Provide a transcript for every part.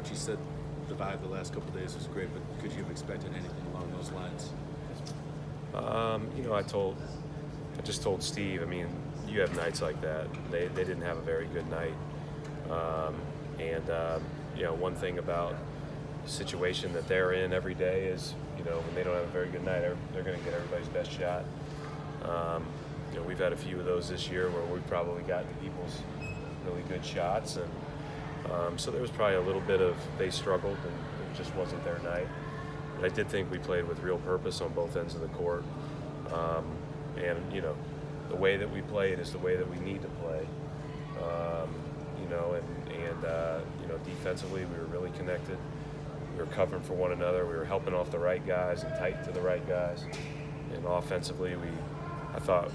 Coach, you said the vibe the last couple of days was great, but could you have expected anything along those lines? You know, I just told Steve, I mean, you have nights like that. They didn't have a very good night. You know, one thing about the situation that they're in every day is, you know, when they don't have a very good night, they're going to get everybody's best shot. You know, we've had a few of those this year where we've probably gotten people's really good shots, and so there was probably a little bit of they struggled and it just wasn't their night. But I did think we played with real purpose on both ends of the court, and you know, the way that we played is the way that we need to play. You know, and you know, defensively we were really connected. We were covering for one another. We were helping off the right guys and tight to the right guys. And offensively, I thought,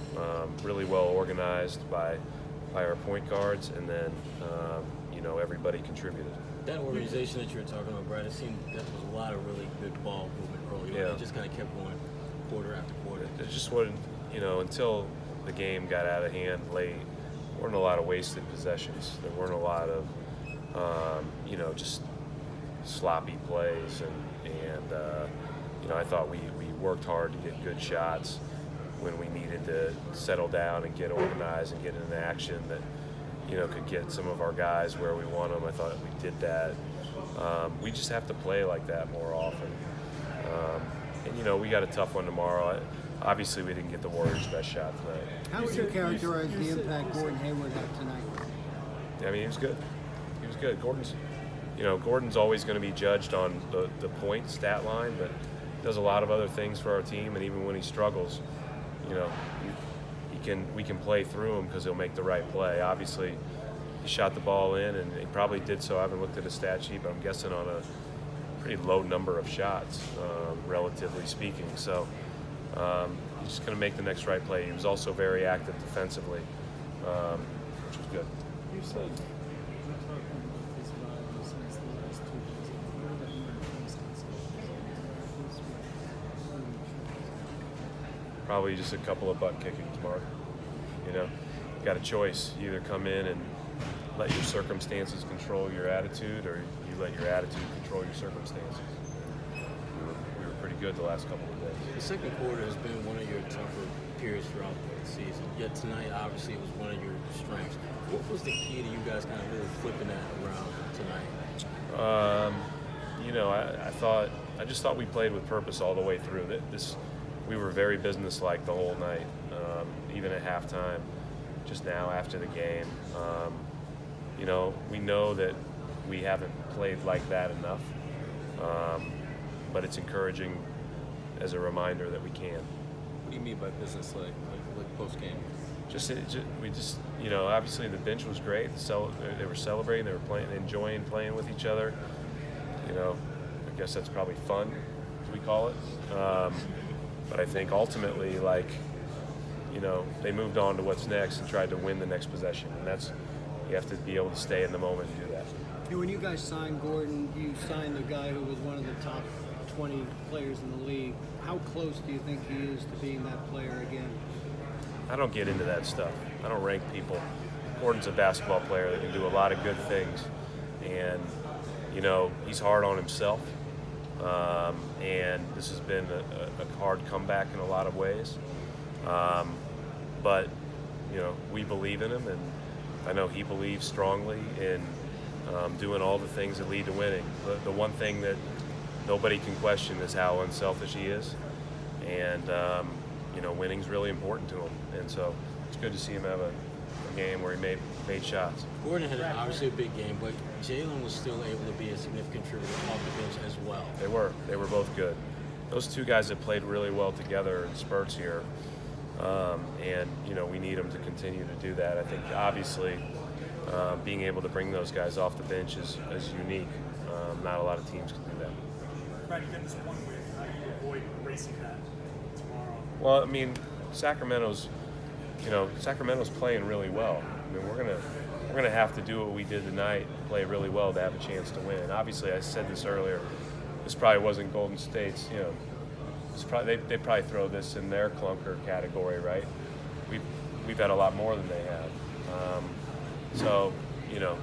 really well organized by our point guards, and then you know, everybody contributed. That organization that you were talking about, Brad, it seemed that was a lot of really good ball movement early on. Yeah. It just kind of kept going quarter after quarter. It just wasn't, you know, until the game got out of hand late, there weren't a lot of wasted possessions. There weren't a lot of, you know, just sloppy plays, and you know, I thought we worked hard to get good shots when we needed to settle down and get organized and get in action that, you know, could get some of our guys where we want them. I thought we did that. We just have to play like that more often. And you know, we got a tough one tomorrow. Obviously, we didn't get the Warriors' best shot tonight. How would you characterize the impact Gordon Hayward had tonight? I mean, he was good. He was good. Gordon's always going to be judged on the point stat line, but he does a lot of other things for our team. And even when he struggles, you know, we can play through him because he'll make the right play. Obviously, he shot the ball in, and he probably did so. I haven't looked at his stat sheet, but I'm guessing on a pretty low number of shots, relatively speaking. So he's just going to make the next right play. He was also very active defensively, which was good. You said you're talking about this vibe since the last 2 days. What about your Probably just a couple of butt kickings, Mark. You know, you got a choice. You either come in and let your circumstances control your attitude, or you let your attitude control your circumstances. We were pretty good the last couple of days. The second quarter has been one of your tougher periods throughout the season. Yet tonight, obviously, it was one of your strengths. What was the key to you guys kind of really flipping that around tonight? You know, I just thought we played with purpose all the way through. We were very businesslike the whole night, even at halftime. Just now after the game, you know, we know that we haven't played like that enough, but it's encouraging as a reminder that we can. What do you mean by business like post game? We just, you know, obviously the bench was great. They were celebrating, they were enjoying playing with each other. You know, I guess that's probably fun, as we call it. But I think ultimately, like, you know, they moved on to what's next and tried to win the next possession, and you have to be able to stay in the moment and do that. Hey, when you guys signed Gordon, you signed the guy who was one of the top 20 players in the league. How close do you think he is to being that player again? I don't get into that stuff. I don't rank people. Gordon's a basketball player that can do a lot of good things, and you know, he's hard on himself. And this has been a hard comeback in a lot of ways. But, you know, we believe in him, and I know he believes strongly in doing all the things that lead to winning. The one thing that nobody can question is how unselfish he is. And, you know, winning's really important to him. And so it's good to see him have a game where he made shots. Gordon had obviously a big game, but Jalen was still able to be a significant contributor off the bench as well. They were both good. Those two guys have played really well together in spurts here, and you know, we need them to continue to do that. I think obviously being able to bring those guys off the bench is unique. Not a lot of teams can do that. Brad, you get this one win. How do you avoid erasing that tomorrow? Well, I mean, Sacramento's playing really well. I mean, we're gonna have to do what we did tonight, play really well to have a chance to win. Obviously, I said this earlier. This probably wasn't Golden State's. You know, they probably throw this in their clunker category, right? We've had a lot more than they have. So, you know,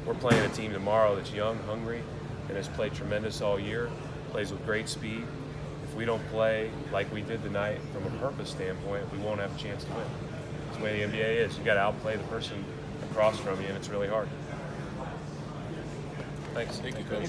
we're playing a team tomorrow that's young, hungry, and has played tremendous all year, plays with great speed. If we don't play like we did tonight from a purpose standpoint, we won't have a chance to win. That's the way the NBA is. You got to outplay the person across from you, and it's really hard. Thanks. Thank you, Coach.